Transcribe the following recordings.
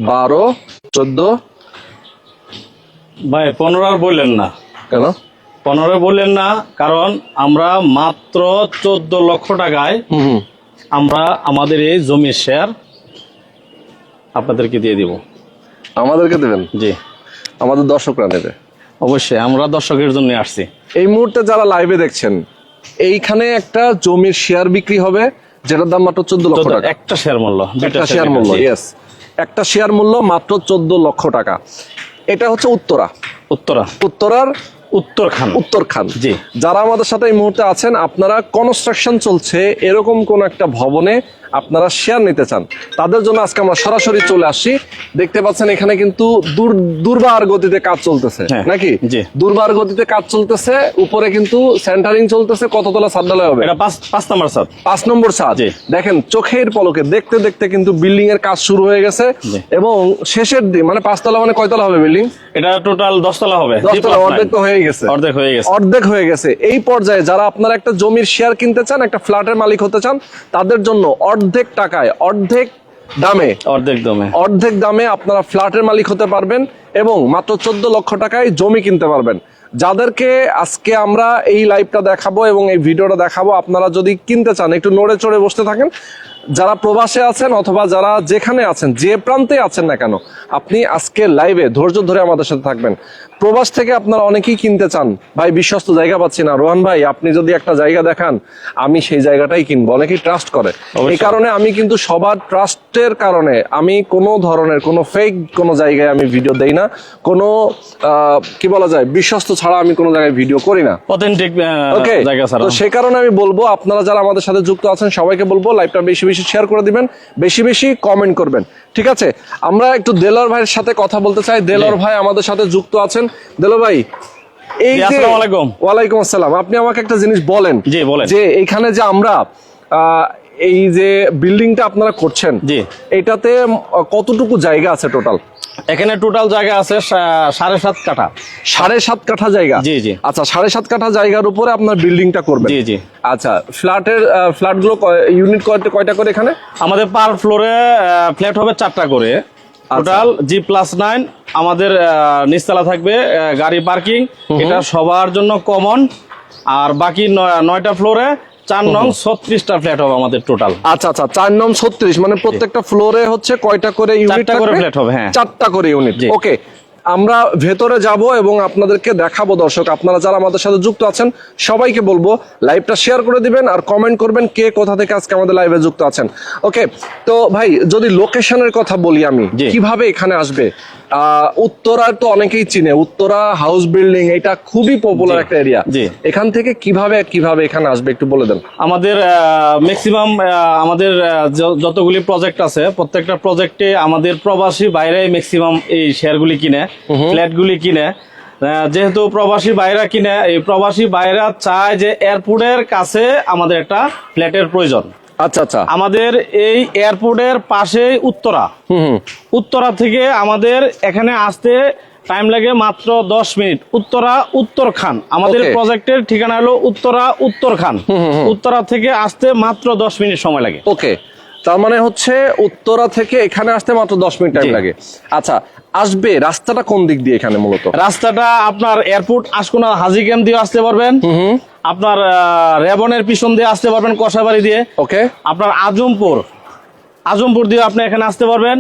12, 14 ভাই 15 আর বললেন না কেন? 15 বললেন না, কারণ আমরা মাত্র 14 লক্ষ টাকায় আমরা আমাদের এই জমির শেয়ার আপনাদেরকে দিয়ে দিব। আমাদেরকে দেবেন? জি, আমাদের দর্শকরা নেবে অবশ্যই, আমরা দর্শকের জন্য আসছি। এই মুহূর্তে যারা লাইভে দেখছেন, এইখানে একটা জমির শেয়ার বিক্রি হবে যেটার দাম মাত্র 14 লক্ষ টাকা। একটা শেয়ার মূল্য, একটা শেয়ার মূল্য, ইয়েস, একটা শেয়ার মূল্য মাত্র 14 লক্ষ টাকা। এটা হচ্ছে উত্তরার উত্তরখান। জি, যারা আমাদের সাথে এই মুহূর্তে আছেন, আপনারা কনস্ট্রাকশন চলছে এরকম কোন একটা ভবনে আপনারা শেয়ার নিতে চান, তাদের জন্য আজকে আমরা সরাসরি চলে আসছি। দেখতে পাচ্ছেন এখানে কিন্তু দুর্বার গতিতে কাজ চলতেছে, নাকি? দুর্বার গতিতে কাজ চলতেছে, উপরে কিন্তু সেন্টারিং চলতেছে। কততলা ছাদ ঢালাই হবে? এটা 5 নম্বর ছাদ। 5 নম্বর ছাদ। দেখেন চোখের পলকে দেখতে দেখতে কিন্তু বিল্ডিং এর কাজ শুরু হয়ে গেছে এবং শেষের দিন, মানে 5 তলা, মানে কয়তলা হবে বিল্ডিং? এটা টোটাল 10 তলা হবে। 10 তলা, অর্ধেক তো হয়ে গেছে। অর্ধেক হয়ে গেছে। এই পর্যায়ে যারা আপনারা একটা জমির শেয়ার কিনতে চান, একটা ফ্ল্যাটের মালিক হতে চান, তাদের জন্য অর্ধেক টাকায়, অর্ধেক দামে আপনারা ফ্ল্যাটের মালিক হতে পারবেন এবং মাত্র 14 লক্ষ টাকায় জমি কিনতে পারবেন। যাদেরকে আজকে আমরা এই লাইভটা দেখাবো এবং এই ভিডিওটা দেখাবো, আপনারা যদি কিনতে চান একটু নড়ে চড়ে বসতে থাকেন। যারা প্রবাসে আছেন অথবা যারা যেখানে আছেন, যে প্রান্তে আছেন না কেন, আপনি আজকে লাইভে ধৈর্য ধরে আমাদের সাথে থাকবেন। প্রবাস থেকে আপনারা অনেকেই কিনতে চান, ভাই বিশ্বস্ত জায়গা পাচ্ছি না, রোহান ভাই আপনি যদি একটা জায়গা দেখান আমি সেই জায়গাটাই কিনবো। অনেকেই ট্রাস্ট করে, এই কারণে আমি কিন্তু সবার ট্রাস্টের কারণে আমি কোনো ধরনের কোনো ফেক কোনো জায়গায় আমি ভিডিও দেই না, কোনো কি বলা যায়, বিশ্বস্ত ছাড়া আমি কোনো জায়গায় ভিডিও করি না, অথেন্টিক জায়গা ছাড়া। তো সেই কারণে আমি বলবো, আপনারা যারা আমাদের সাথে যুক্ত আছেন সবাইকে বলবো লাইভটা বেশি বেশি শেয়ার করে দিবেন, বেশি বেশি কমেন্ট করবেন, ঠিক আছে? আমরা একটু দেলোয়ার ভাইয়ের সাথে কথা বলতে চাই। দেলোয়ার ভাই আমাদের সাথে যুক্ত আছেন। দেলোয়ার ভাই, এই যে ওয়ালাইকুম আসসালাম, আপনি আমাকে একটা জিনিস বলেন যে এইখানে যে আমরা এই যে বিল্ডিংটা আপনারা করছেন, এটাতে কতটুকু জায়গা আছে টোটাল? এখানে টোটাল জায়গা আছে 7.5 কাঠা। 7.5 কাঠা জায়গা? জি জি। আচ্ছা, 7.5 কাঠা জায়গার উপরে আপনার বিল্ডিংটা করবেন? জি জি। আচ্ছা, ফ্ল্যাটগুলো ইউনিট কয়টা করে এখানে? আমাদের পার ফ্লোরে ফ্ল্যাট হবে 4টা করে। টোটাল G+9 আমাদের নিচতলা থাকবে গাড়ি পার্কিং, এটা সবার জন্য কমন। আর বাকি 9টা ফ্লোরে 4 নং 36টা ফ্ল্যাট হবে আমাদের টোটাল। আচ্ছা আচ্ছা, 4 নং 36, মানে প্রত্যেকটা ফ্লোরে হচ্ছে কয়টা করে ইউনিট? 4টা করে ফ্ল্যাট হবে। হ্যাঁ, 4টা করে ইউনিট। ওকে, আমরা ভেতরে যাব এবং আপনাদেরকে দেখাবো। দর্শক, আপনারা যারা আমাদের সাথে যুক্ত আছেন সবাইকে বলবো লাইভটা শেয়ার করে দিবেন আর কমেন্ট করবেন কে কোথা থেকে আজকে আমাদের লাইভে যুক্ত আছেন। ওকে, তো ভাই যদি লোকেশনের কথা বলি আমি, কিভাবে এখানে আসবে? উত্তরার তো অনেকেই চিনে, উত্তরা হাউস বিল্ডিং, এটা খুবই পপুলার একটা এরিয়া। এখান থেকে কিভাবে এখানে আসবে একটু বলে দেন। আমাদের ম্যাক্সিমাম আমাদের যতগুলি প্রজেক্ট আছে, প্রত্যেকটা প্রজেক্টে আমাদের প্রবাসী বাইরে ম্যাক্সিমাম এই শেয়ারগুলি কিনে, ফ্ল্যাটগুলি কিনে। যেহেতু প্রবাসী বাইরা কিনে, এই প্রবাসী বাইরা চায় যে এয়ারপোর্টের কাছে আমাদের একটা ফ্ল্যাটের প্রয়োজন। আচ্ছা আচ্ছা, আমাদের এই এয়ারপোর্টের পাশেই উত্তরা থেকে আমাদের এখানে আসতে টাইম লাগে মাত্র 10 মিনিট। উত্তরখান আমাদের প্রজেক্টের ঠিকানা হলো উত্তরখান। উত্তরা থেকে আসতে মাত্র 10 মিনিট সময় লাগে। ওকে, তার মানে হচ্ছে উত্তরা থেকে এখানে আসতে মাত্র 10 মিনিট টাইম লাগে। আচ্ছা, আসবে রাস্তাটা কোন দিক দিয়ে এখানে? মূলত রাস্তাটা আপনার এয়ারপোর্ট আশকোনা হাজি ক্যাম্প দিয়ে আসতে পারবেন, আপনার রেবনের পিছন দিয়ে আসতে পারবেন কষাবাড়ি দিয়ে। ওকে, আপনার আজমপুর দিয়ে আপনি এখানে আসতে পারবেন,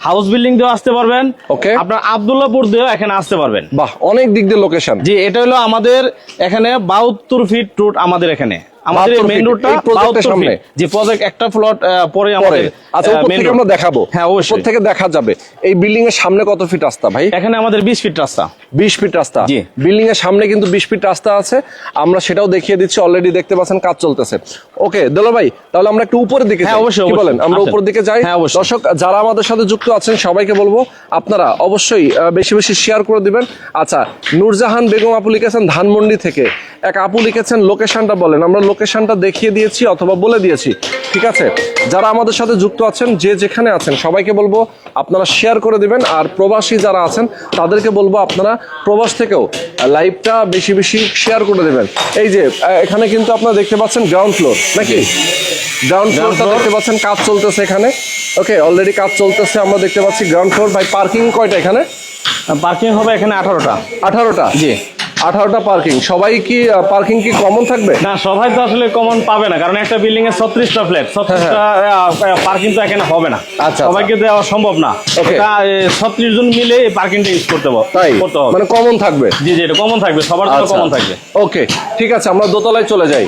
হাউস বিল্ডিং দিয়ে আসতে পারবেন। ওকে, আপনার আব্দুল্লাহপুর দিয়ে এখানে আসতে পারবেন। বাহ, অনেক দিক দিয়ে লোকেশন। জি, এটা হলো আমাদের এখানে 72 ফিট রুট আমাদের এখানে। আমাদের মেইন রোডটা সামনে, যে প্রজেক্ট একটা প্লট পরে আমাদের। আচ্ছা, উপর থেকে আমরা দেখাবো। হ্যাঁ, অবশ্যই উপর থেকে দেখা যাবে। এই বিল্ডিং এর সামনে কত ফিট রাস্তা ভাই? এখানে আমাদের 20 ফিট রাস্তা। 20 ফিট রাস্তা। জি, বিল্ডিং এর সামনে কিন্তু 20 ফিট রাস্তা আছে, আমরা সেটাও দেখিয়ে দিচ্ছি। অলরেডি দেখতে পাচ্ছেন কাজ চলতেছে। ওকে দেলোয়ার ভাই, তাহলে আমরা একটু উপরের দিকে যাই। হ্যাঁ, অবশ্যই, কি বলেন? আমরা উপরের দিকে যাই। দর্শক যারা আমাদের সাথে যুক্ত আছেন সবাইকে বলবো আপনারা অবশ্যই বেশি বেশি শেয়ার করে দিবেন। আচ্ছা, নূরজাহান বেগম আপু লিখেছেন ধানমন্ডি থেকে। এক আপু লিখেছেন লোকেশনটা বলেন। আমরা লোকেশনটা দেখিয়ে দিয়েছি অথবা বলে দিয়েছি, ঠিক আছে? যারা আমাদের সাথে যুক্ত আছেন, যে যেখানে আছেন সবাইকে বলবো আপনারা শেয়ার করে দিবেন। আর প্রবাসী যারা আছেন তাদেরকে বলবো আপনারা প্রবাস থেকেও লাইভটা বেশি বেশি শেয়ার করে দেবেন। এই যে এখানে কিন্তু আপনারা দেখতে পাচ্ছেন গ্রাউন্ড ফ্লোর, নাকি? গ্রাউন্ড ফ্লোরটা দেখতে পাচ্ছেন কাজ চলতেছে এখানে। ওকে, অলরেডি কাজ চলতেছে, আমরা দেখতে পাচ্ছি গ্রাউন্ড ফ্লোর। ভাই পার্কিং কয়টা এখানে? পার্কিং হবে এখানে 18টা। 18টা? জি। 18টা পার্কিং। সবাই কি পার্কিং কি কমন থাকবে? না, সবাই তো আসলে কমন পাবে না, কারণ একটা বিল্ডিং এ 36টা ফ্ল্যাট, 36টা পার্কিং তো এখানে হবে না। আচ্ছা, সবাইকে দেওয়া সম্ভব না। Okay. এটা 36 জন মিলে এই পার্কিংটা ইউজ করতে হবে। তাই মানে কমন থাকবে? জি জি, এটা কমন থাকবে, সবার জন্য কমন থাকবে। ওকে, ঠিক আছে, আমরা দোতলায় চলে যাই।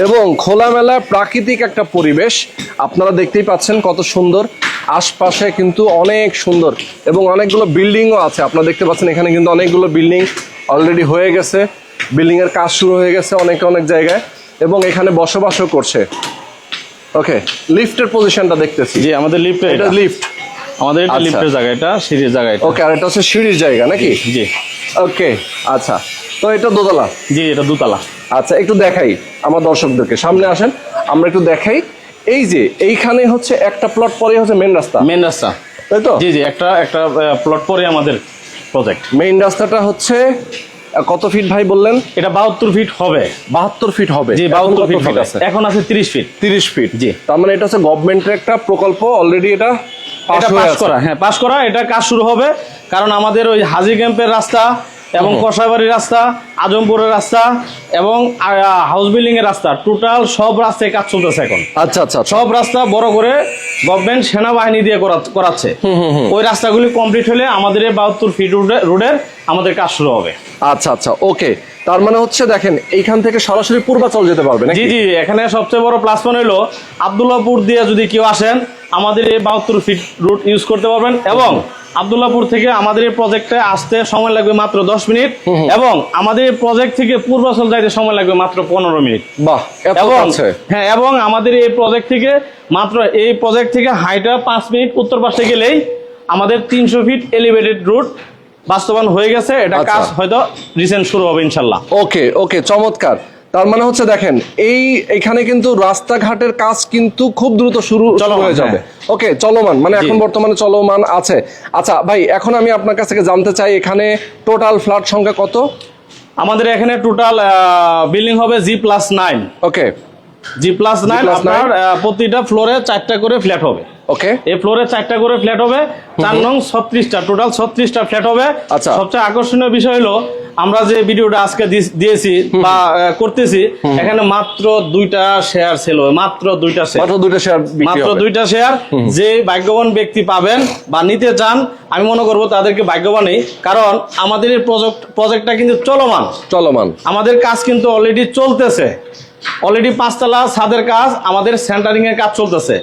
এবং খোলামেলা প্রাকৃতিক একটা পরিবেশ, আপনারা দেখতেই পাচ্ছেন কত সুন্দর। আশপাশে কিন্তু অনেক সুন্দর এবং অনেকগুলো বিল্ডিংও আছে। আপনারা দেখতে পাচ্ছেন এখানে কিন্তু অনেকগুলো বিল্ডিং অলরেডি হয়ে গেছে, বিল্ডিং এর কাজ শুরু হয়ে গেছে অনেক জায়গায়, এবং এখানে বসবাসও করছে। ওকে, লিফটের পজিশনটা দেখতেছি। জি, আমাদের লিফট, এটা লিফট, আমাদের এটা আচ্ছা। লিফটের জায়গা, এটা সিঁড়ির জায়গা এটা। ওকে, আর এটা হচ্ছে সিঁড়ির জায়গা নাকি? জি ওকে, আচ্ছা, তো এটা দোতলা? জি, এটা দোতলা। আচ্ছা, একটু দেখাই আমার দর্শকদেরকে, সামনে আসেন, আমরা একটু দেখাই। এই যে এইখানে হচ্ছে একটা প্লট পরে হচ্ছে মেন রাস্তা, মেন রাস্তা, তাই তো? জি জি, একটা প্লট পরে আমাদের প্রজেক্ট। মেইন রাস্তাটা হচ্ছে কত ফিট ভাই বললেন? এটা 72 ফিট হবে। 72 ফিট হবে? জি, এখন 72 কত ফিট হবে। আছে? এখন আছে 30 ফিট। 30 ফিট? জি। তার মানে এটা হচ্ছে গভর্নমেন্টের একটা প্রকল্প, অলরেডি এটা এটা পাস করা, হ্যাঁ পাস করা, এটা কাজ শুরু হবে। কারণ আমাদের ওই হাজি ক্যাম্পের রাস্তা এবং কষাইবাড়ির রাস্তা, আজমপুরের রাস্তা এবং হাউস বিল্ডিং এর রাস্তা, টোটাল সব রাস্তায় কাজ চলতেছে এখন। আচ্ছা আচ্ছা, সব রাস্তা বড় করে গভর্নমেন্ট সেনাবাহিনী দিয়ে করাচ্ছে। ওই রাস্তাগুলি কমপ্লিট হলে আমাদের এই 72 ফিট রোডের আমাদের কাজ শুরু হবে। আচ্ছা আচ্ছা, ওকে। তার মানে হচ্ছে দেখেন এইখান থেকে সরাসরি পূর্বাচল যেতে পারবে নাকি? জি জি, এখানে সবচেয়ে বড় প্লাস পয়েন্ট হলো আব্দুল্লাহপুর দিয়ে যদি কেউ আসেন আমাদের এই 72 ফিট রুট ইউজ করতে পারবেন, এবং আব্দুল্লাহপুর থেকে আমাদের এই প্রজেক্টে আসতে সময় লাগবে মাত্র 10 মিনিট, এবং আমাদের এই প্রজেক্ট থেকে পূর্বাচল যাইতে সময় লাগবে মাত্র 15 মিনিট। বাহ, এত কাছে। হ্যাঁ, এবং আমাদের এই প্রজেক্ট থেকে হাইটা 5 মিনিট উত্তর পাশে গেলেই আমাদের 300 ফিট এলিভেটেড রুট বাস্তবায়ন হয়ে গেছে। এটা কাজ হয়তো রিসেন্ট শুরু হবে ইনশাল্লাহ। ওকে ওকে, চমৎকার। তার মানে হচ্ছে দেখেন এইখানে কিন্তু রাস্তাঘাটের কাজ কিন্তু খুব দ্রুত শুরু হয়ে যাবে। ওকে, চলমান মানে এখন বর্তমানে চলমান আছে। আচ্ছা ভাই, এখন আমি আপনার কাছ থেকে জানতে চাই এখানে টোটাল ফ্ল্যাট সংখ্যা কত? আমাদের এখানে টোটাল বিল্ডিং হবে G+9। ওকে, G+9, আপনার প্রতিটা ফ্লোরে 4টা করে ফ্ল্যাট হবে। ওকে, এই ফ্লোরে 4টা করে ফ্ল্যাট হবে, 4 নং 36টা, টোটাল 36টা ফ্ল্যাট হবে। আচ্ছা, সবচেয়ে আকর্ষণীয় বিষয় হলো আমরা যে ভিডিওটা আজকে দিয়েছি বা করতেছি, এখানে মাত্র 2টা শেয়ার সেল হবে, মাত্র 2টা শেয়ার, মাত্র 2টা শেয়ার। যে ভাগ্যবান ব্যক্তি পাবেন বা নিতে চান, আমি মনে করবো তাদেরকে ভাগ্যবানই, কারণ আমাদের এই প্রজেক্টটা কিন্তু চলমান, আমাদের কাজ কিন্তু অলরেডি চলতেছে। অলরেডি 5 তলা ছাদের কাজ, আমাদের সেন্টারিং এর কাজ চলতেছে।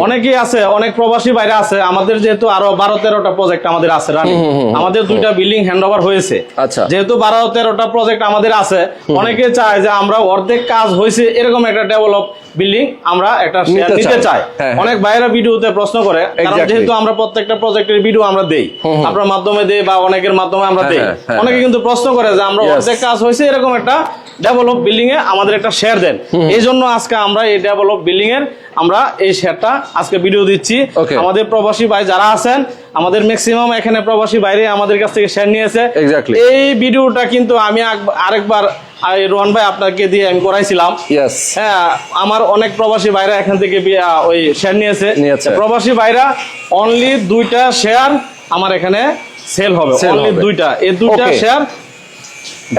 অনেকেই আছে, অনেক প্রবাসী বাইরে আছে, আমাদের যেহেতু আরো 12-13টা প্রজেক্ট আমাদের আছে রানিং, আমাদের 2টা বিল্ডিং হ্যান্ডওভার হয়েছে। আচ্ছা, যেহেতু 12-13টা প্রজেক্ট আমাদের আছে, অনেকে চায় যে আমরা অর্ধেক কাজ হয়েছে এরকম একটা ডেভেলপ বিল্ডিং আমরা একটা শেয়ার নিতে চাই। অনেক বাইরে ভিডিওতে প্রশ্ন করে, কারণ যেহেতু আমরা প্রত্যেকটা প্রজেক্টের ভিডিও আমরা দেই, আপনার মাধ্যমে দেই বা অনেকের মাধ্যমে আমরা দেই, অনেকে কিন্তু প্রশ্ন করে যে আমরা অর্ধেক কাজ হয়েছে এরকম একটা ডেভেলপ বিল্ডিং এ আমাদের একটা শেয়ার দেন। এই জন্য আজকে আমরা এই ডেভেলপ বিল্ডিং এর আমরা এই শেয়ারটা আজকে ভিডিও দিচ্ছি। আমাদের প্রবাসী ভাই যারা আছেন, আমাদের ম্যাক্সিমাম এখানে প্রবাসী বাইরে আমাদের কাছ থেকে শেয়ার নিয়েছে। এই ভিডিওটা কিন্তু আমি আরেকবার রোহন ভাই আপনাকে দিয়ে আমি করাইছিলাম। হ্যাঁ, আমার অনেক প্রবাসী ভাইরা এখান থেকে ওই শেয়ার নিয়েছে। প্রবাসী ভাইরা অনলি 2টা শেয়ার আমার এখানে সেল হবে, অনলি 2টা। এই 2টা শেয়ার।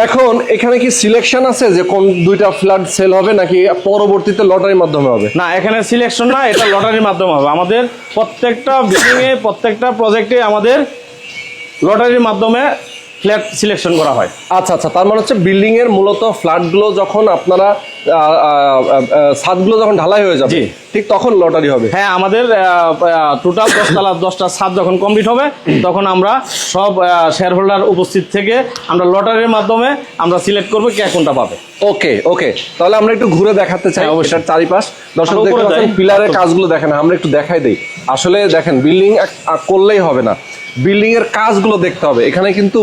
এখন এখানে কি সিলেকশন আছে যে কোন 2টা ফ্ল্যাট সেল হবে, নাকি পরবর্তীতে লটারির মাধ্যমে হবে? না, এখানে সিলেকশন না, এটা লটারির মাধ্যমে হবে। আমাদের প্রত্যেকটা বিল্ডিং এ, প্রত্যেকটা প্রজেক্টে আমাদের লটারির মাধ্যমে ফ্ল্যাট সিলেকশন করা হয়। আচ্ছা আচ্ছা, তার মানে হচ্ছে বিল্ডিং এর মূলত ফ্ল্যাটগুলো যখন আপনারা ছাদগুলো যখন ঢালাই হয়ে যাবে, ঠিক তখন লটারি হবে? হ্যাঁ, আমাদের টোটাল 10 তলা 10টা ছাদ যখন কমপ্লিট হবে, তখন আমরা সব শেয়ার হোল্ডার উপস্থিত থেকে আমরা লটারির মাধ্যমে আমরা সিলেক্ট করবো কে কোনটা পাবে। ওকে ওকে, তাহলে আমরা একটু ঘুরে দেখাতে চাই ওইটার চারিপাশ। দর্শক দেখতে পাচ্ছেন পিলারের কাজগুলো দেখেন, আমরা একটু দেখাই দেই। আসলে দেখেন, বিল্ডিং করলেই হবে না, বিল্ডিং এর কাজগুলো দেখতে হবে। এখানে কিন্তু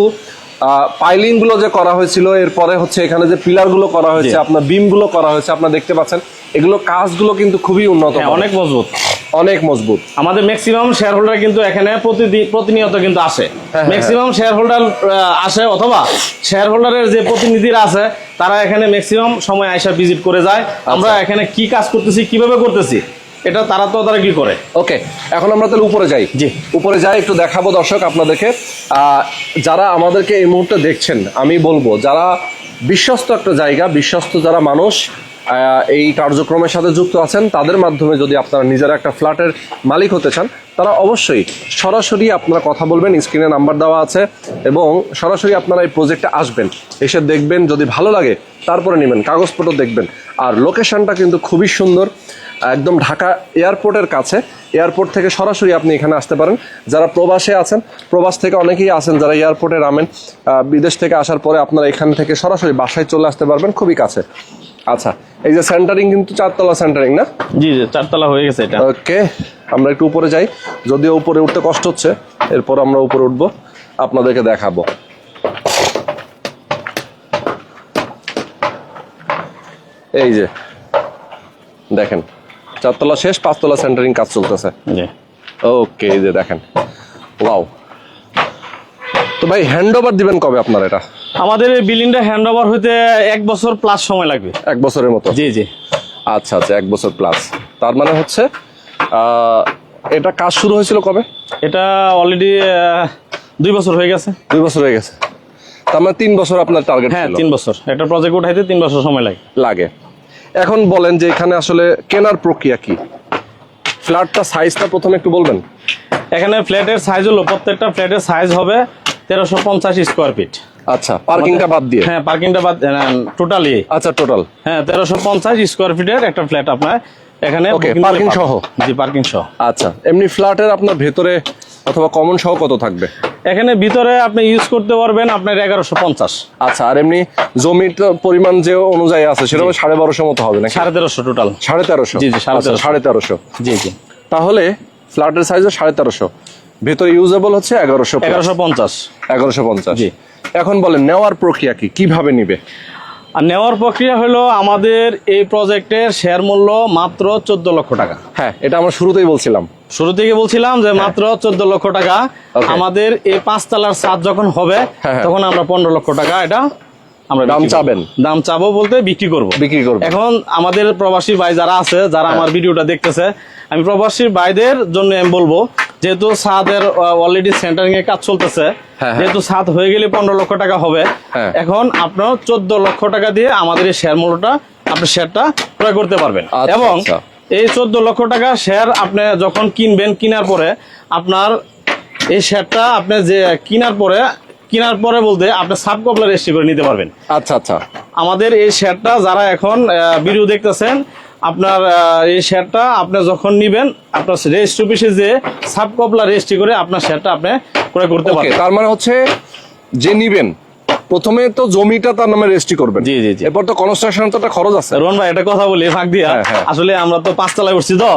পাইলিং গুলো যে করা হয়েছিল, এরপরে হচ্ছে এখানে যে পিলার গুলো করা হয়েছে, আপনার বিম গুলো করা হয়েছে, আপনারা দেখতে পাচ্ছেন এগুলো কাজগুলো কিন্তু খুবই উন্নত, অনেক মজবুত। আমাদের ম্যাক্সিমাম শেয়ার হোল্ডার কিন্তু এখানে প্রতিনিয়ত কিন্তু আসে, ম্যাক্সিমাম শেয়ার হোল্ডার আসে, অথবা শেয়ার হোল্ডারের যে প্রতিনিধিরা আছে তারা এখানে ম্যাক্সিমাম সময় আইসা ভিজিট করে যায়। আমরা এখানে কি কাজ করতেছি, কিভাবে করতেছি, এটা তারা তদারকি করে। ওকে, এখন আমরা তাহলে উপরে যাই। জি। উপরে যাই, একটু দেখাবো দর্শক আপনাদেরকে। যারা আমাদেরকে এই মুহূর্তে দেখছেন, আমি বলবো যারা বিশ্বস্ত একটা জায়গা, বিশ্বস্ত যারা মানুষ এই কার্যক্রমের সাথে যুক্ত আছেন, তাদের মাধ্যমে যদি আপনারা নিজেরা একটা ফ্ল্যাটের মালিক হতে চান, তারা অবশ্যই সরাসরি আপনারা কথা বলবেন, স্ক্রিনে নাম্বার দেওয়া আছে, এবং সরাসরি আপনারা এই প্রজেক্টে আসবেন, এসে দেখবেন, যদি ভালো লাগে তারপরে নেবেন, কাগজপত্র দেখবেন। আর লোকেশনটা কিন্তু খুবই সুন্দর, একদম ঢাকা এয়ারপোর্টের কাছে। এয়ারপোর্ট থেকে সরাসরি আপনি এখানে আসতে পারেন। যারা প্রবাসে আছেন, প্রবাস থেকে অনেকেই আছেন যারা এয়ারপোর্টে নামেন, বিদেশ থেকে আসার পরে আপনারা এখান থেকে সরাসরি বাসায় চলে আসতে পারবেন, খুবই কাছে। আচ্ছা, এই যে সেন্টারিং কিন্তু 4 তলা সেন্টারিং না? জি জি, 4 তলা হয়ে গেছে এটা। ওকে, আমরা একটু উপরে যাই, যদিও উপরে উঠতে কষ্ট হচ্ছে, এরপর আমরা উপরে উঠবো, আপনাদেরকে দেখাবো। এই যে দেখেন, 4 তলা শেষ, 5 তলা সেন্টারিং কাজ চলতেছে। জি। ওকে, এই যে দেখেন, ওয়াও। তো ভাই হ্যান্ড ওভার দিবেন কবে আপনারা এটা? আমাদের এই বিল্ডিংটা হ্যান্ড ওভার হইতে 1 বছর প্লাস সময় লাগবে। 1 বছরের মতো? জি জি। আচ্ছা আচ্ছা, 1 বছর প্লাস। তার মানে হচ্ছে এটা কাজ শুরু হয়েছিল কবে? এটা অলরেডি 2 বছর হয়ে গেছে। 2 বছর হয়ে গেছে, তার মানে 3 বছর আপনার টার্গেট? হ্যাঁ, 3 বছর। একটা প্রজেক্ট উঠাইতে 3 বছর সময় লাগে। এখন বলেন যে এখানে আসলে কেনার প্রক্রিয়া কি? ফ্ল্যাটটা সাইজটা প্রথমে একটু বলবেন। এখানে ফ্ল্যাটের সাইজ হলো, প্রত্যেকটা ফ্ল্যাটের সাইজ হবে 1350 স্কোয়ার ফিট। আচ্ছা, পার্কিংটা বাদ দিয়ে? হ্যাঁ, পার্কিংটা বাদ, টোটালি। আচ্ছা, টোটাল। হ্যাঁ, 1350 স্কোয়ার ফিটের একটা ফ্ল্যাট আপনার এখানে। ওকে, পার্কিং সহ? জি, পার্কিং সহ। আচ্ছা, এমনি ফ্ল্যাটের আপনার ভেতরে অথবা কমন সহ কত থাকবে? এখানে ভিতরে আপনি ইউজ করতে পারবেন আপনার 1150। আচ্ছা, আর এমনি জমির পরিমাণ যে অনুযায়ী আছে সেটা 1250 মতো হবে নাকি? 1350 টোটাল। 1350? জি জি, 1350। জি জি। তাহলে ফ্ল্যাটের সাইজ 1350, ভেতরে ইউজেবল হচ্ছে 1150। 1150। জি। এখন বলেন নেওয়ার প্রক্রিয়া কি, কিভাবে নিবে? আর নেওয়ার প্রক্রিয়া হলো, আমাদের এই প্রজেক্টের শেয়ার মূল্য মাত্র 14 লক্ষ টাকা। হ্যাঁ, এটা আমরা শুরুতেই বলছিলাম। শুরু থেকে বলছিলাম যে মাত্র 14 লক্ষ টাকা। আমাদের এই 5 তলার ছাদ যখন হবে, তখন আমরা 15 লক্ষ টাকা এটা আমরা দাম চাবেন? দাম চাবো বলতে বিক্রি করব। এখন আমাদের প্রবাসী ভাই যারা আছে, যারা আমার ভিডিওটা দেখতেছে, আমি প্রবাসী ভাইদের জন্য আমি বলবো, যেহেতু ছাদের অলরেডি সেন্টারিং এর কাজ চলতেছে, যেহেতু ছাদ হয়ে গেলে 15 লক্ষ টাকা হবে, এখন আপনার 14 লক্ষ টাকা দিয়ে আমাদের এই শেয়ার মূল্যটা, আপনি শেয়ারটা ক্রয় করতে পারবেন। এবং এই 14 লক্ষ টাকা শেয়ার আপনি যখন কিনবেন, কেনার পরে আপনার এই শেয়ারটা আপনি যে কেনার পরে বলতে আপনি সাব কপলা রেজিস্ট্রি করে নিতে পারবেন। আচ্ছা আচ্ছা। আমাদের এই শেয়ারটা যারা এখন ভিডিও দেখতেছেন, আপনার এই শেয়ারটা আপনি যখন নিবেন, আপনার রেজিস্ট্রি অফিসে যে সাব কপলা রেজিস্ট্রি করে আপনার শেয়ারটা আপনি ক্রয় করতে পারবেন। তার মানে হচ্ছে যে নিবেন, প্রথমে তো জমিটা তার নামে রেজিস্ট্রি করবেন। জি জি জি। এরপর তো কনস্ট্রাকশন তো একটা খরচ আছে। রোহন ভাই, একটা কথা বলি ফাঁক দিয়া, আসলে আমরা তো 5 তলায় উঠছি, তো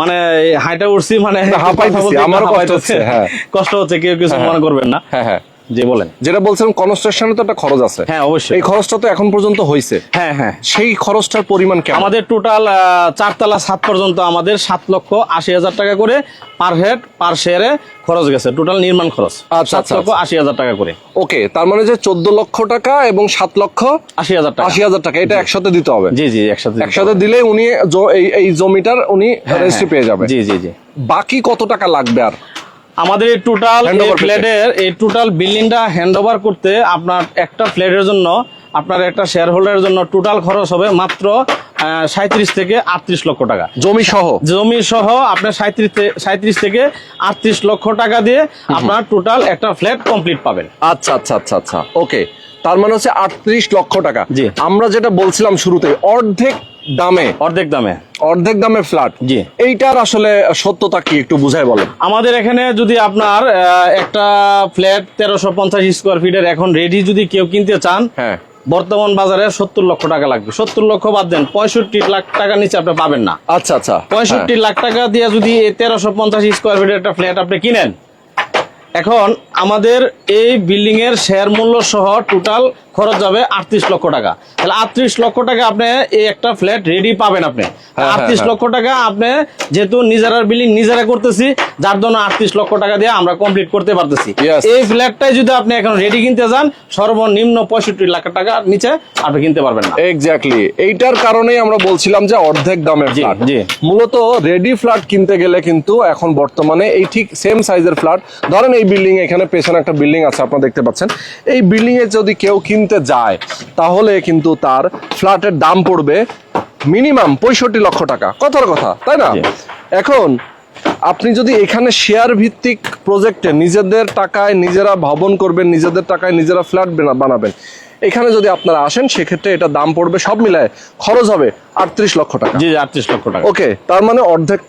মানে হাইটা উঠছি, মানে আমারও কষ্ট হচ্ছে। কষ্ট হচ্ছে, কেউ কিছু মনে করবেন না। হ্যাঁ হ্যাঁ, জি বলেন। যেটা বলছেন কনস্ট্রাকশনে তো একটা খরচ আছে। হ্যাঁ, অবশ্যই। এই খরচটা তো এখন পর্যন্ত হয়েছে। হ্যাঁ হ্যাঁ। সেই খরচটার পরিমাণ কেমন? আমাদের টোটাল 4 তলা ছাদ পর্যন্ত আমাদের 7,80,000 টাকা করে পার হেড পার শেয়ারে খরচ গেছে, টোটাল নির্মাণ খরচ 7,80,000 টাকা করে। ওকে, তার মানে যে 14 লক্ষ টাকা এবং 7,80,000 টাকা, 80,000 টাকা এটা একসাথে দিতে হবে? জি জি, একসাথে দিলে উনি এই জমিটার উনি রেজিস্ট্রি পেয়ে যাবে। জি জি জি। বাকি কত টাকা লাগবে? আর আমাদের এই টোটাল ফ্ল্যাটের এই টোটাল বিল্ডিংটা হ্যান্ড ওভার করতে আপনার একটা ফ্ল্যাটের জন্য, আপনার একটা শেয়ার হোল্ডারের জন্য টোটাল খরচ হবে মাত্র 37 থেকে 38 লক্ষ টাকা। জমি সহ আপনার 37 থেকে 38 লক্ষ টাকা দিয়ে আপনার টোটাল একটা ফ্ল্যাট কমপ্লিট পাবেন। আচ্ছা আচ্ছা আচ্ছা আচ্ছা, ওকে। তার মানে হচ্ছে 38 লক্ষ টাকা। জি। আমরা যেটা বলছিলাম শুরুতে, অর্ধেক দামে ফ্ল্যাট। জি। এইটার আসলে সত্যতা কি একটু বুঝাই বলেন। আমাদের এখানে যদি আপনার একটা ফ্ল্যাট 1350 স্কোয়ার ফিটের এখন রেডি যদি কেউ কিনতে চান, বর্তমান বাজারে 70 লক্ষ টাকা লাগবে। 70 লক্ষ বাদ দেন, 65 লাখ টাকা নিচে আপনি পাবেন না। আচ্ছা আচ্ছা। 65 লাখ টাকা দিয়ে যদি 1350 স্কোয়ার ফিটের একটা ফ্ল্যাট আপনি কিনেন, এখন আমাদের এই বিল্ডিং এর শেয়ার মূল্য সহ টোটাল খরচ যাবে 38 লক্ষ টাকা। তাহলে 38 লক্ষ টাকা আপনি এই একটা ফ্ল্যাট রেডি পাবেন আপনি। 38 লক্ষ টাকা আপনি যেহেতু নিজেরার বিল্ডিং নিজেরা করতেছি, যার জন্য 38 লক্ষ টাকা দিয়ে আমরা কমপ্লিট করতে পারতেছি। Yes. এই ফ্ল্যাটটাই যদি আপনি এখন রেডি কিনতে যান, সর্বনিম্ন 65 লাখ টাকা নিচে আপনি কিনতে পারবেন না। এক্স্যাক্টলি, এইটার কারণেই আমরা বলছিলাম যে অর্ধেক দামের জি, ফ্ল্যাট। জি। মূলত রেডি ফ্ল্যাট কিনতে গেলে কিন্তু এখন বর্তমানে এই ঠিক সেম সাইজের ফ্ল্যাট, ধরেন এই বিল্ডিং, এখানে পেছনে একটা বিল্ডিং আছে আপনারা দেখতে পাচ্ছেন, এই বিল্ডিং এ যদি কেউ কিনতে যায় তাহলে কিন্তু তার ফ্ল্যাটের দাম পড়বে মিনিমাম 65 লক্ষ টাকা। কথার কথা, তাই না? জি। এখন আপনি যদি এখানে শেয়ার ভিত্তিক প্রজেক্টে নিজেদের টাকায় নিজেরা ভবন করবেন, নিজেদের টাকায় নিজেরা ফ্ল্যাট বানাবেন, এখানে যদি আপনারা আসেন সেক্ষেত্রে এটা দাম পড়বে, সব মিলায় খরচ হবে 38 লক্ষ টাকা। জি, 38 লক্ষ টাকা। ওকে, তার মানে অর্ধেক।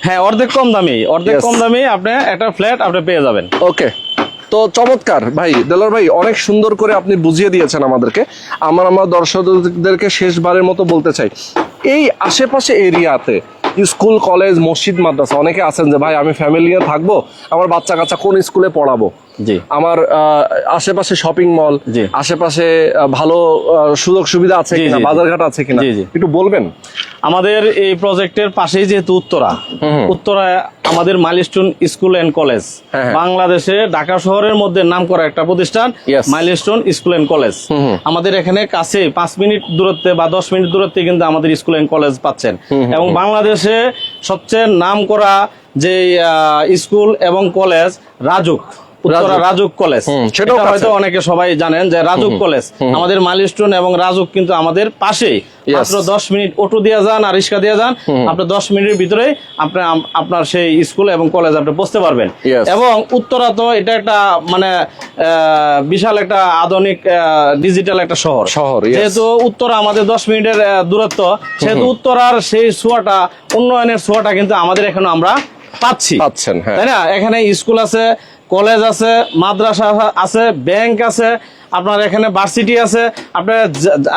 হ্যাঁ, অর্ধেক কম দামে, অর্ধেক Yes. কম দামে আপনি একটা ফ্ল্যাট আপনি পেয়ে যাবেন। ওকে, তো চমৎকার ভাই, দেলোয়ার ভাই অনেক সুন্দর করে আপনি বুঝিয়ে দিয়েছেন আমাদেরকে। আমার দর্শকদেরকে শেষবারের মতো বলতে চাই, এই আশেপাশে এরিয়াতে স্কুল, কলেজ, মসজিদ, মাদ্রাসা, অনেকে আছেন যে ভাই আমি ফ্যামিলি নিয়ে থাকবো, আমার বাচ্চা কাচ্চা কোন স্কুলে পড়াবো, জি, আমার আশেপাশে শপিং মল, জি। আশেপাশে ভালো সুযোগ সুবিধা আছে জি, কিনা, জি, জি। বাজারঘাট আছে কিনা, জি, জি। একটু বলবেন? আমাদের এই প্রজেক্টের পাশেই যেহেতু উত্তরায় আমাদের মাইলস্টোন স্কুল এন্ড কলেজ, হ্যাঁ। বাংলাদেশে ঢাকা শহরের মধ্যে নামকরা একটা প্রতিষ্ঠান, Yes. Milestone school and college. আমাদের এখানে কাছে 5 মিনিট দূরত্বে বা 10 মিনিট দূরত্বে কিন্তু আমাদের স্কুল এন্ড কলেজ পাচ্ছেন। এবং বাংলাদেশে সবচেয়ে নামকরা যে স্কুল এবং কলেজ রাজুক, উত্তরা রাজুক কলেজ, সেটাও এটা হয়তো কাছে। অনেকে সবাই জানেন যে রাজুক কলেজ আমাদের মাইলস্টোন এবং রাজুক কিন্তু আমাদের পাশেই, মাত্র 10 মিনিট অটো দিয়ে যান আর রিক্সা দিয়ে যান, আপনি 10 মিনিটের ভিতরে আপনার সেই স্কুল এবং কলেজ আপনি পৌঁছতে পারবেন। Yes. এবং উত্তরা তো এটা একটা মানে বিশাল একটা আধুনিক ডিজিটাল একটা শহর। yes. যেহেতু উত্তরা আমাদের 10 মিনিটের দূরত্ব, সেহেতু উত্তরার সেই ছোঁয়াটা, উন্নয়নের ছোঁয়াটা কিন্তু আমাদের এখানে আমরা পাচ্ছেন, হ্যাঁ। তাই না? এখানে স্কুল আছে, কলেজ আছে, মাদ্রাসা আছে, ব্যাংক আছে, আপনার এখানে ভার্সিটি আছে,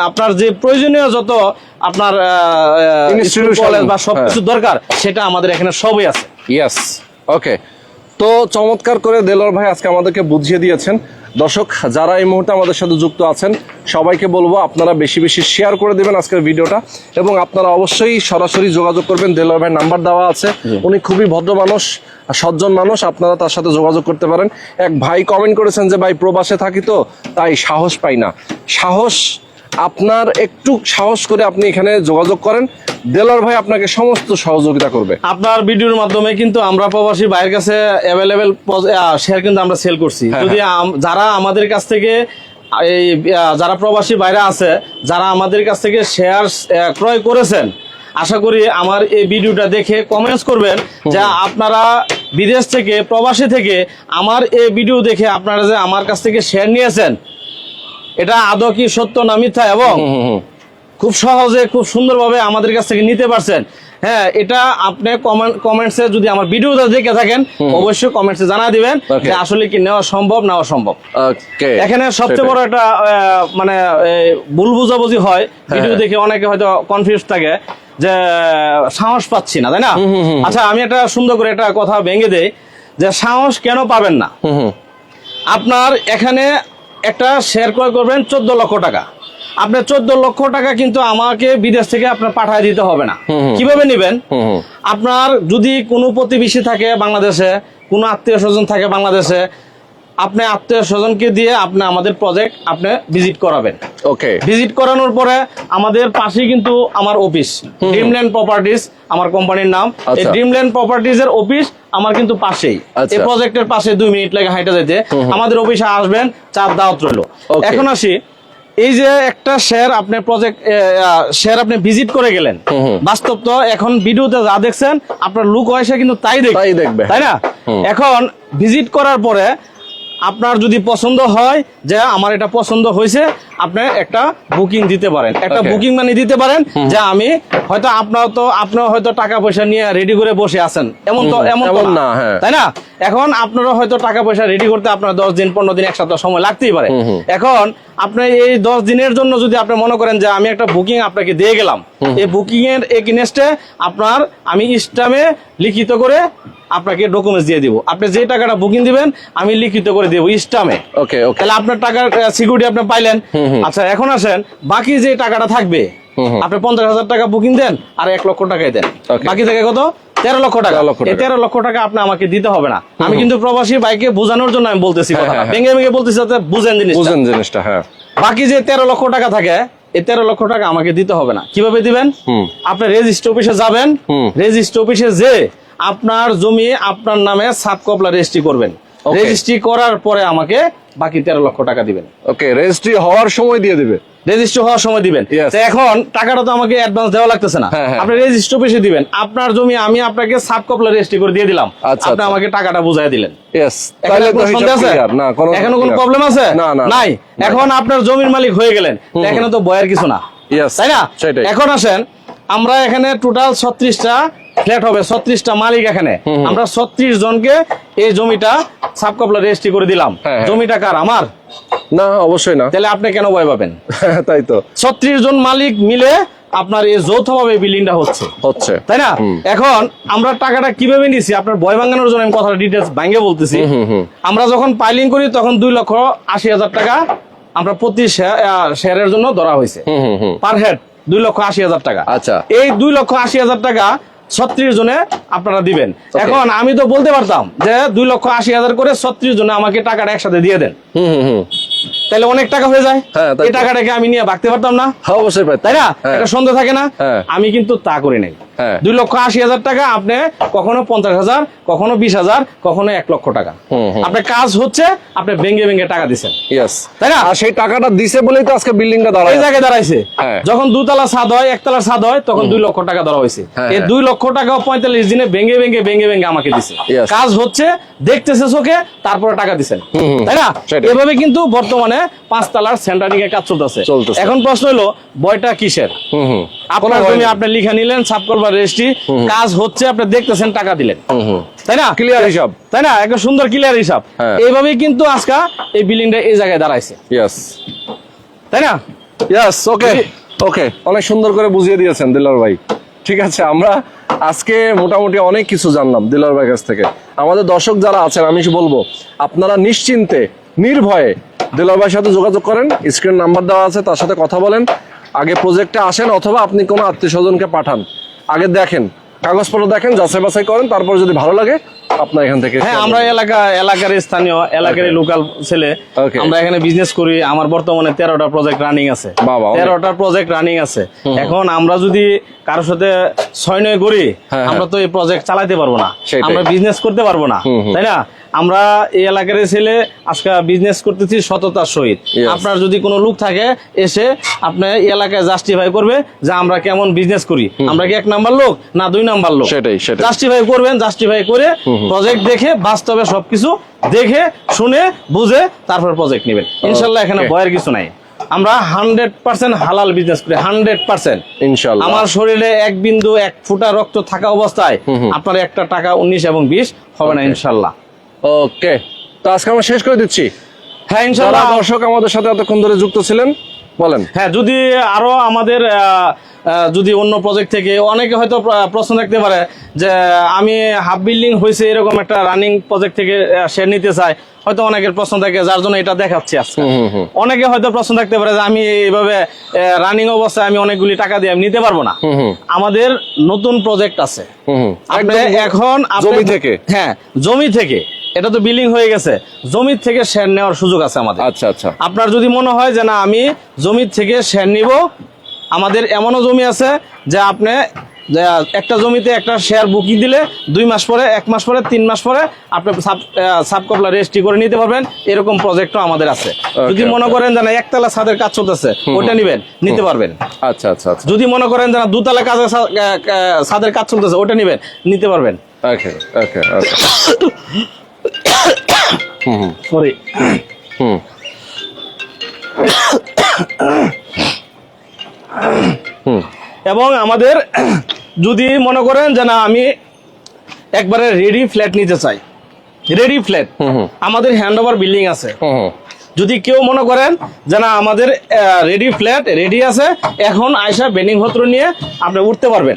আপনার যে প্রয়োজনীয় যত আপনার স্কুল, কলেজ বা সবকিছু দরকার সেটা আমাদের এখানে সবই আছে। ইয়েস, ওকে। তো চমৎকার করে দেলোয়ার ভাই আজকে আমাদেরকে বুঝিয়ে দিয়েছেন। দর্শক যারা এই মুহূর্তে আমাদের সাথে যুক্ত আছেন সবাইকে বলবো আপনারা বেশি বেশি শেয়ার করে দিবেন আজকের ভিডিওটা, এবং আপনারা অবশ্যই সরাসরি যোগাযোগ করবেন। দেলোয়ার ভাই নাম্বার দেওয়া আছে, উনি খুবই ভদ্র মানুষ, সজ্জন মানুষ, আপনারা তার সাথে যোগাযোগ করতে পারেন। এক ভাই কমেন্ট করেছেন যে ভাই প্রবাসে থাকি তো তাই সাহস পাই না। সাহস, আপনার একটু সাহস করে আপনি এখানে যোগাযোগ করেন, দেলোয়ার ভাই আপনাকে সমস্ত সহযোগিতা করবে। আপনার ভিডিওর মাধ্যমে কিন্তু আমরা প্রবাসী ভাইয়ের কাছে অ্যাভেলেবেল শেয়ার কিন্তু আমরা সেল করছি। যদি যারা আমাদের কাছ থেকে এই যারা প্রবাসী বাইরে আছে, যারা আমাদের কাছ থেকে শেয়ার ক্রয় করেছেন, আশা করি আমার এই ভিডিওটা দেখে কমেন্টস করবেন যে আপনারা বিদেশ থেকে, প্রবাসী থেকে আমার এই ভিডিও দেখে আপনারা যে আমার কাছ থেকে শেয়ার নিয়েছেন, এটা আদৌ কি সত্য না মিথ্যা, এবং খুব সহজে খুব সুন্দরভাবে আমাদের কাছ থেকে নিতে পারছেন। হ্যাঁ, এটা আপনি কমেন্টসে যদি আমার ভিডিওটা দেখে থাকেন অবশ্যই কমেন্টসে জানা দিবেন যে আসলে কি নেওয়া সম্ভব। ওকে, এখানে সবচেয়ে বড় একটা মানে ভুল বুঝাবুঝি হয়, ভিডিও দেখে অনেকে হয়তো কনফিউজ থাকে যে সাহস পাচ্ছি না, তাই না? আচ্ছা, আমি একটা সুন্দর করে একটা কথা ভেঙে দেই যে সাহস কেন পাবেন না। আপনার এখানে একটা শেয়ার ক্রয় করবেন 14 লক্ষ টাকা, আপনার 14 লক্ষ টাকা কিন্তু আমাকে বিদেশ থেকে আপনার পাঠিয়ে দিতে হবে না। কিভাবে নেবেন? আপনার যদি কোনো প্রতিবেশী থাকে বাংলাদেশে, কোনো আত্মীয় স্বজন থাকে বাংলাদেশে, আপনি আত্মীয় স্বজনকে দিয়ে আপনি আমাদের প্রজেক্ট আপনি ভিজিট করাবেন। ওকে, ভিজিট করানোর পরে আমাদের পাশেই কিন্তু আমার অফিস, ড্রিমল্যান্ড প্রপার্টিজ আমার কোম্পানির নাম। এই ড্রিমল্যান্ড প্রপার্টিজ এর অফিস আমার কিন্তু পাশেই, এই প্রজেক্টের পাশে 2 মিনিট লাগে হাঁটা যেতে। আমাদের অফিসে আসবেন, চাপ দাওয়াত রইল। এখন আসি, এই যে একটা শেয়ার আপনি শেয়ার আপনি ভিজিট করে গেলেন, বাস্তব তো এখন ভিডিওতে যা দেখছেন আপনার লুক হয়েছে কিন্তু তাই দেখবে, তাই না? এখন ভিজিট করার পরে আপনার যদি পছন্দ হয় যে আমার এটা পছন্দ হয়েছে, আপনি একটা বুকিং দিতে পারেন, একটা বুকিং মানে দিতে পারেন যে আমি হয়তো আপনার হয়তো টাকা পয়সা নিয়ে রেডি করে বসে আছেন, এমন তো না, তাই না? এখন আপনারা হয়তো টাকা পয়সা রেডি করতে আপনার 10 দিন 15 দিন 1 সপ্তাহ সময় লাগতেই পারে। এখন আপনি এই 10 দিনের জন্য যদি আপনি মনে করেন যে আমি একটা বুকিং আপনাকে দিয়ে গেলাম, এই বুকিং এর এগেইনস্টে আমি ইস্টামে লিখিত করে আপনাকে ডকুমেন্টস দিয়ে দিব। আপনি যে টাকাটা বুকিং দিবেন আমি লিখিত করে দিব স্টামে। ওকে ওকে, তাহলে আপনার টাকার সিকিউরিটি আপনি পাইলেন। আচ্ছা এখন আসেন, বাকি যে টাকাটা থাকবে আপনি 50,000 টাকা বুকিং দেন আর 1 লক্ষ টাকাই দেন, Okay. বাকি থাকে কত? 13 লক্ষ টাকা। 13 লক্ষ টাকা। এই 13 লক্ষ টাকা আপনি আমাকে দিতে হবে না। আমি কিন্তু প্রবাসী ভাইকে বোঝানোর জন্য আমি বলতেছি হ্যাঁ, কথাটা, হ্যাঁ, ভেঙে ভেঙে বলতেছি যাতে বুঝেন জিনিসটা। বুঝেন জিনিসটা। হ্যাঁ, বাকি যে 13 লক্ষ টাকা থাকে এই 13 লক্ষ টাকা আমাকে দিতে হবে না। কিভাবে দিবেন? আপনি রেজিস্ট্রি অফিসে যাবেন, রেজিস্ট্রি অফিসে যে আপনার জমি আপনার নামে সাব কপলা রেজিস্ট্রি করবেন। Okay. রেজিস্ট্রি করার পরে আমাকে বাকি 13 লক্ষ টাকা দিবেন। ওকে, রেজিস্ট্রি হওয়ার সময় দিয়ে দিবে। রেজিস্ট্রি হওয়ার সময় দিবেন। Yes. তো এখন টাকাটা তো আমাকে অ্যাডভান্স দেওয়া লাগতেছে না, হ্যাঁ, হ্যাঁ। আপনি রেজিস্ট্রি অফিসে দিবেন। আপনার জমি আমি আপনাকে সাব কপলা রেজিস্ট্রি করে দিয়ে দিলাম, আচ্ছা, আপনি আচ্ছা। আমাকে টাকাটা বুঝাই দিলেন। ইয়েস, এখানে তাহলে তো কোনো হিসাব সন্দেহ আছে? clear। না, কোনো এখনো কোনো clear। প্রবলেম আছে? না, না, নাই। নাই। এখন আপনার জমির মালিক হয়ে গেলেন, তো এখানে তো ভয়ের কিছু না, Yes, তাই না? সেটাই। এখন আসেন, আমরা এখানে টোটাল 36টা ফ্ল্যাট হবে, 36টা মালিক এখানে। আমরা 36 জনকে এই জমিটা সাব কপলা রেজিস্ট্রি করে দিলাম। হ্যাঁ, হ্যাঁ। জমিটা কার? আমার। না, অবশ্যই না। তাহলে আপনি কেন ভয় পাবেন? তাই তো 36 জন মালিক মিলে আপনার এই যৌথভাবে বিল্ডিংটা হচ্ছে, হচ্ছে। তাই না? এখন আমরা টাকাটা কিভাবে নিছি আপনার ভয় ভাঙানোর জন্য আমি কথাটা ডিটেলস ভাঙিয়ে বলতেছি। আমরা যখন পাইলিং করি তখন 2,80,000 টাকা আমরা প্রতি শেয়ারের জন্য ধরা হয়েছে, পার হেড 2,80,000 টাকা। আচ্ছা। এই 2,80,000 টাকা 36 জনে আপনারা দিবেন। এখন আমি তো বলতে পারতাম যে 2,80,000 করে 36 জনে আমাকে টাকাটা একসাথে দিয়ে দেন, তাহলে অনেক টাকা হয়ে যায়। হ্যাঁ, তাই এই তো। টাকাটাকে আমি নিয়ে ভাগতে পারতাম না, হ্যাঁ, অবশ্যই পাই। তাই না? হ্যাঁ। একটা সন্দেহ থাকে না? হ্যাঁ। আমি কিন্তু তা করি নাই। হ্যাঁ। 2,80,000 টাকা আপনি কখনো 50,000, কখনো 20,000, কখনো 1 লক্ষ টাকা আপনার কাজ হচ্ছে, আপনি ভেঙে ভেঙে টাকা দিচ্ছেন, ইয়েস, তাই না? আর সেই টাকাটা দিছে বলেই তো আজকে বিল্ডিংটা এই দাঁড়ায়। জায়গায় দাঁড়াইছে। হ্যাঁ। যখন 2 তলা ছাদ হয়, 1 তলার ছাদ হয়, তখন 2 লক্ষ টাকা ধরা হয়েছে। হ্যাঁ, এই হ্যাঁ। 2 লক্ষ টাকা 45 দিনে ভেঙে ভেঙে ভেঙে ভেঙে আমাকে দিছে। Yes. কাজ হচ্ছে, দেখতেছে চোখে, তারপরে টাকা দিচ্ছেন, তাই না? সেটাই। এভাবে কিন্তু বর্তমানে 5 তলার সেন্টারিং এর কাজ চলতেছে। চলতেছে। এখন প্রশ্ন হলো ভয়টা কিসের? আপনার জমি আপনি লিখে নিলেন, সাব করবার রেজিস্ট্রি, কাজ হচ্ছে, আপনি দেখতেছেন, টাকা দিলেন, তাই না? ক্লিয়ার হিসাব। তাই না? একটা সুন্দর ক্লিয়ার হিসাব। হ্যাঁ। এইভাবেই কিন্তু আজকে এই বিল্ডিংটা এই জায়গায় দাঁড়াইছে, ইয়েস, তাই না? ইয়েস, ওকে ওকে, অনেক সুন্দর করে বুঝিয়ে দিয়েছেন দিলার ভাই। ঠিক আছে, আমরা আজকে মোটামুটি অনেক কিছু জানলাম দিলার ভাইয়ের কাছ থেকে। আমাদের দর্শক যারা আছেন, আমি বলবো আপনারা নিশ্চিন্তে নির্ভয়ে দিলার ভাইয়ের সাথে যোগাযোগ করেন। স্ক্রিন নাম্বার দেওয়া আছে, তার সাথে কথা বলেন। আগে প্রজেক্টে আসেন, অথবা আপনি কোনো আত্মীয় স্বজনকে পাঠান, আগে দেখেন, কাগজপত্র দেখেন, যাচাই বাছাই করেন, তারপর যদি ভালো লাগে আপনার এখান থেকে। হ্যাঁ, আমরা এলাকার স্থানীয় এলাকার লোকাল ছেলে, Okay. আমরা এখানে বিজনেস করি। আমার বর্তমানে 13টা প্রজেক্ট রানিং আছে, বাবা, অনেক। 13টা প্রজেক্ট রানিং আছে। এখন আমরা যদি কারোর সাথে 6-9 করি, হ্যাঁ, আমরা তো এই প্রজেক্ট চালাতে পারবো না, সেটাই। আমরা বিজনেস করতে পারবো না, তাই না? আমরা এই এলাকার ছেলে আজকে বিজনেস করতেছি সততার সহিত। Yes. আপনার যদি কোনো লোক থাকে এসে আপনি এই এলাকায় জাস্টিফাই করবে যে আমরা কেমন বিজনেস করি, আমরা কি 1 নাম্বার লোক না 2 নাম্বার লোক, সেটাই, সেটাই। জাস্টিফাই করবেন। জাস্টিফাই করে প্রজেক্ট দেখে, বাস্তবে সবকিছু দেখে শুনে বুঝে তারপর প্রজেক্ট নেবেন। ইনশাল্লাহ এখানে Okay. ভয়ের কিছু নাই। আমরা 100% হালাল বিজনেস করি, 100%। ইনশাআল্লাহ। আমার শরীরে 1 বিন্দু 1 ফোঁটা রক্ত থাকা অবস্থায় আপনার একটা টাকা 19 এবং 20 হবে না, ইনশাল্লাহ। ওকে, তো আজকে আমরা শেষ করে দিচ্ছি। হ্যাঁ, যারা ইনশাল্লাহ। দর্শক আমাদের সাথে এতক্ষণ ধরে যুক্ত ছিলেন, বলেন। হ্যাঁ, যদি আরো আমাদের যদি অন্য প্রজেক্ট থেকে অনেকে হয়তো প্রশ্ন রাখতে পারে যে আমি হাফ বিল্ডিং হয়েছে এরকম একটা রানিং প্রজেক্ট থেকে শেয়ার নিতে চাই, হয়তো অনেকের প্রশ্ন থাকে, যার জন্য এটা দেখাচ্ছি আজকে। অনেকে হয়তো প্রশ্ন থাকতে পারে যে আমি এইভাবে রানিং অবস্থায় আমি অনেকগুলি টাকা দিয়ে আমি নিতে পারবো না। আমাদের নতুন প্রজেক্ট আছে, আপনি এখন জমি থেকে। হ্যাঁ, জমি থেকে, এটা তো বিল্ডিং হয়ে গেছে, জমির থেকে শেয়ার নেওয়ার সুযোগ আছে আমাদের। আচ্ছা আচ্ছা, আপনার যদি মনে হয় যে না আমি জমির থেকে শেয়ার নিব, আমাদের এমনও জমি আছে যে আপনি একটা জমিতে একটা শেয়ার বুকিং দিলে 2 মাস পরে, 1 মাস পরে, 3 মাস পরে আপনি সাব কপলা রেজিস্ট্রি করে নিতে পারবেন। এরকম প্রজেক্টও আমাদের আছে। যদি মনে করেন যে না 1 তলা ছাদের কাজ চলতেছে, ওটা নিবেন, নিতে পারবেন। আচ্ছা আচ্ছা আচ্ছা, যদি মনে করেন যে না 2 তলা ছাদের কাজ চলতেছে, ওটা নিবেন, নিতে পারবেন। ওকে ওকে ওকে। সরি। এবং আমাদের যদি মনে করেন যে না আমি একবারে রেডি ফ্ল্যাট নিতে চাই, রেডি ফ্ল্যাট, আমাদের হ্যান্ড ওভার বিল্ডিং আছে। যদি কেউ মনে করেন যে না আমাদের রেডি ফ্ল্যাট রেডি আছে, এখন আয়সা বেন্ডিং পত্র নিয়ে আপনি উঠতে পারবেন,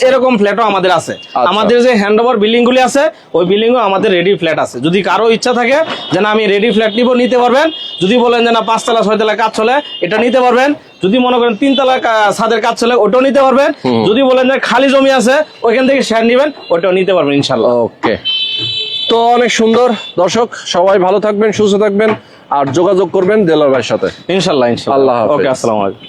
এরকম ফ্ল্যাটও আমাদের আছে। আমাদের যে হ্যান্ড ওভার বিল্ডিং গুলি আছে ওই বিল্ডিং ও আমাদের রেডি ফ্ল্যাট আছে। যদি কারো ইচ্ছা থাকে যে না আমি রেডি ফ্ল্যাট নিব, নিতে পারবেন। যদি বলেন যে না 5 তলা 6 তলা কাজ চলে, এটা নিতে পারবেন। যদি মনে করেন 3 তলা ছাদের কাজ চলে, ওটাও নিতে পারবেন। যদি বলেন যে খালি জমি আছে ওইখান থেকে শেয়ার নিবেন, ওটাও নিতে পারবেন ইনশাল্লাহ। ওকে, তো অনেক সুন্দর। দর্শক সবাই ভালো থাকবেন, সুস্থ থাকবেন, আর যোগাযোগ করবেন দেলোয়ার ভাইয়ের সাথে। ইনশাল্লাহ। আল্লাহ হাফেজ। ওকে, আসসালামু আলাইকুম।